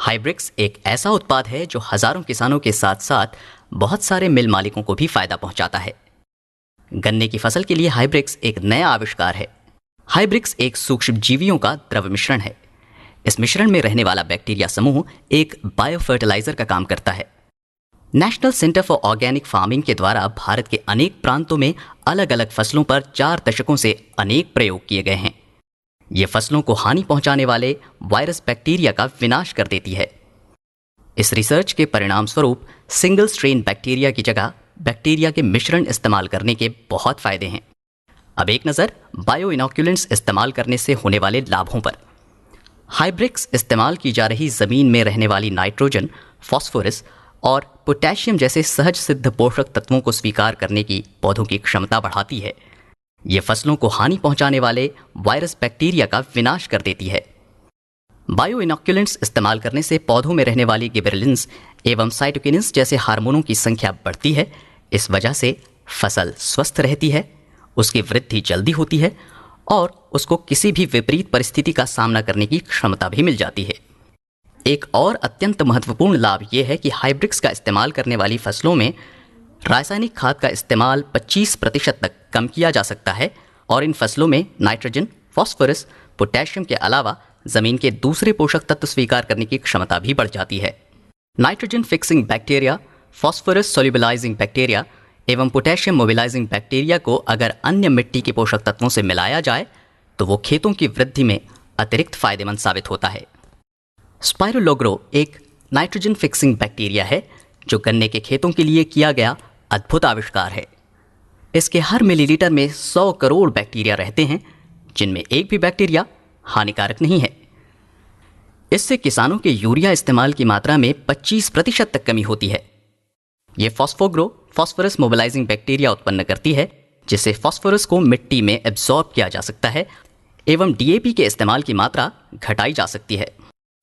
हाइब्रिक्स एक ऐसा उत्पाद है जो हजारों किसानों के साथ साथ बहुत सारे मिल मालिकों को भी फायदा पहुंचाता है। गन्ने की फसल के लिए हाइब्रिक्स एक नया आविष्कार है। हाइब्रिक्स एक सूक्ष्म जीवियों का द्रव मिश्रण है। इस मिश्रण में रहने वाला बैक्टीरिया समूह एक बायोफर्टिलाइजर का काम करता है। National centre for organic farming के द्वारा भारत के अनेक प्रांतों में अलग अलग फसलों पर 4 दशकों से अनेक प्रयोग किए गए हैं। ये फसलों को हानि पहुंचाने वाले वायरस बैक्टीरिया का विनाश कर देती है। इस रिसर्च के परिणाम स्वरूप सिंगल स्ट्रेन बैक्टीरिया की जगह बैक्टीरिया के मिश्रण इस्तेमाल करने के बहुत फायदे हैं। अब एक नज़र बायो इनोक्यूलेंट्स इस्तेमाल करने से होने वाले लाभों पर। हाइब्रिक्स इस्तेमाल की जा रही जमीन में रहने वाली नाइट्रोजन, फास्फोरस और पोटेशियम जैसे सहज सिद्ध पोषक तत्वों को स्वीकार करने की पौधों की क्षमता बढ़ाती है। ये फसलों को हानि पहुंचाने वाले वायरस बैक्टीरिया का विनाश कर देती है। बायो इनोक्यूलेंट्स इस्तेमाल करने से पौधों में रहने वाली गिबरेलिन्स एवं साइटोकिनिन्स जैसे हार्मोनों की संख्या बढ़ती है। इस वजह से फसल स्वस्थ रहती है, उसकी वृद्धि जल्दी होती है और उसको किसी भी विपरीत परिस्थिति का सामना करने की क्षमता भी मिल जाती है। एक और अत्यंत महत्वपूर्ण लाभ यह है कि हाइब्रिक्स का इस्तेमाल करने वाली फसलों में रासायनिक खाद का इस्तेमाल 25% तक कम किया जा सकता है और इन फसलों में नाइट्रोजन, फास्फोरस, पोटेशियम के अलावा जमीन के दूसरे पोषक तत्व स्वीकार करने की क्षमता भी बढ़ जाती है। Nitrogen fixing bacteria, phosphorus solubilising bacteria एवं पोटेशियम मोबिलाइजिंग बैक्टीरिया को अगर अन्य मिट्टी के पोषक तत्वों से मिलाया जाए तो वो खेतों की वृद्धि में अतिरिक्त फायदेमंद साबित होता है। स्पाइरोलोग्रो एक नाइट्रोजन फिक्सिंग बैक्टीरिया है जो गन्ने के खेतों के लिए किया गया अद्भुत आविष्कार है। इसके हर मिलीलीटर में 100 करोड़ बैक्टीरिया रहते हैं, जिनमें एक भी बैक्टीरिया हानिकारक नहीं है। इससे किसानों के यूरिया इस्तेमाल की मात्रा में 25% तक कमी होती है। ये फॉस्फोग्रो फास्फोरस मोबिलाइजिंग बैक्टीरिया उत्पन्न करती है, जिससे फास्फोरस को मिट्टी में एब्जॉर्ब किया जा सकता है एवं डीएपी के इस्तेमाल की मात्रा घटाई जा सकती है।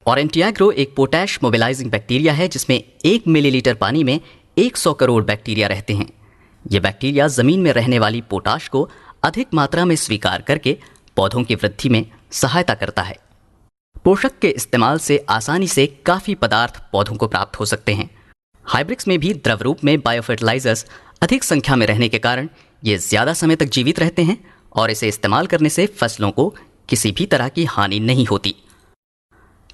और एंटियाग्रो एक पोटैश मोबिलाइजिंग बैक्टीरिया है, जिसमें 1 मिलीलीटर पानी में 100 करोड़ बैक्टीरिया रहते हैं। ये बैक्टीरिया जमीन में रहने वाली पोटाश को अधिक मात्रा में स्वीकार करके पौधों की वृद्धि में सहायता करता है। पोषक के इस्तेमाल से आसानी से काफ़ी पदार्थ पौधों को प्राप्त हो सकते हैं। हाइब्रिक्स में भी द्रव रूप में बायोफर्टिलाइजर्स अधिक संख्या में रहने के कारण ये ज़्यादा समय तक जीवित रहते हैं और इसे इस्तेमाल करने से फसलों को किसी भी तरह की हानि नहीं होती।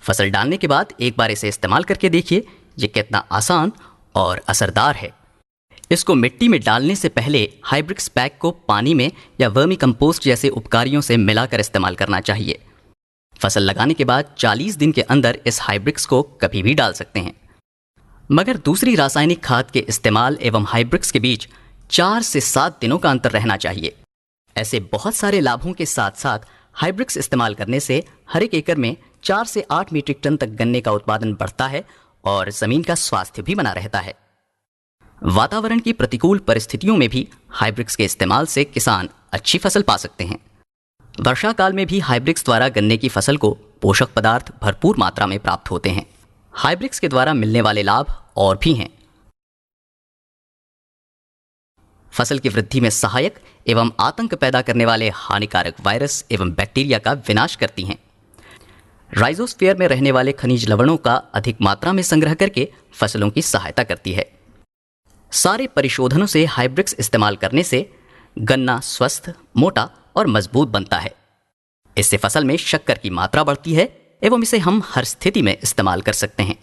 फसल डालने के बाद एक बार इसे इस्तेमाल करके देखिए, ये कितना आसान और असरदार है। इसको मिट्टी में डालने से पहले हाइब्रिक्स पैक को पानी में या वर्मी कंपोस्ट जैसे उपकारियों से मिलाकर इस्तेमाल करना चाहिए। फसल लगाने के बाद 40 दिन के अंदर इस हाइब्रिक्स को कभी भी डाल सकते हैं। मगर दूसरी रासायनिक खाद के इस्तेमाल एवं हाइब्रिक्स के बीच 4 से 7 दिनों का अंतर रहना चाहिए। ऐसे बहुत सारे लाभों के साथ साथ हाइब्रिक्स इस्तेमाल करने से हर एक एकड़ में 4 से 8 मीट्रिक टन तक गन्ने का उत्पादन बढ़ता है और जमीन का स्वास्थ्य भी बना रहता है। वातावरण की प्रतिकूल परिस्थितियों में भी हाइब्रिक्स के इस्तेमाल से किसान अच्छी फसल पा सकते हैं। वर्षा काल में भी हाइब्रिक्स द्वारा गन्ने की फसल को पोषक पदार्थ भरपूर मात्रा में प्राप्त होते हैं। हाइब्रिक्स के द्वारा मिलने वाले लाभ और भी हैं। फसल की वृद्धि में सहायक एवं आतंक पैदा करने वाले हानिकारक वायरस एवं बैक्टीरिया का विनाश करती हैं। राइजोस्फीयर में रहने वाले खनिज लवणों का अधिक मात्रा में संग्रह करके फसलों की सहायता करती है। सारे परिशोधनों से हाइब्रिक्स इस्तेमाल करने से गन्ना स्वस्थ, मोटा और मजबूत बनता है। इससे फसल में शक्कर की मात्रा बढ़ती है एवं इसे हम हर स्थिति में इस्तेमाल कर सकते हैं।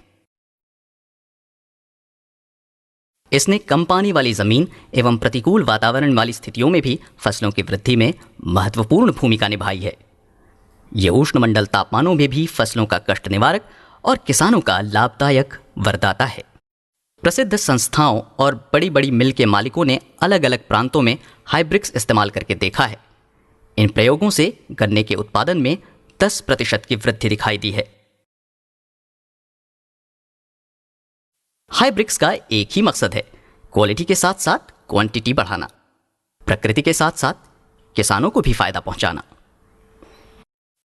इसने कम पानी वाली जमीन एवं प्रतिकूल वातावरण वाली स्थितियों में भी फसलों की वृद्धि में महत्वपूर्ण भूमिका निभाई है। ये उष्णमंडल तापमानों में भी फसलों का कष्ट निवारक और किसानों का लाभदायक वरदाता है। प्रसिद्ध संस्थाओं और बड़ी बड़ी मिल के मालिकों ने अलग अलग प्रांतों में हाइब्रिक्स इस्तेमाल करके देखा है। इन प्रयोगों से गन्ने के उत्पादन में 10% की वृद्धि दिखाई दी है। हाइब्रिक्स का एक ही मकसद है, क्वालिटी के साथ साथ क्वांटिटी बढ़ाना, प्रकृति के साथ साथ किसानों को भी फायदा पहुंचाना।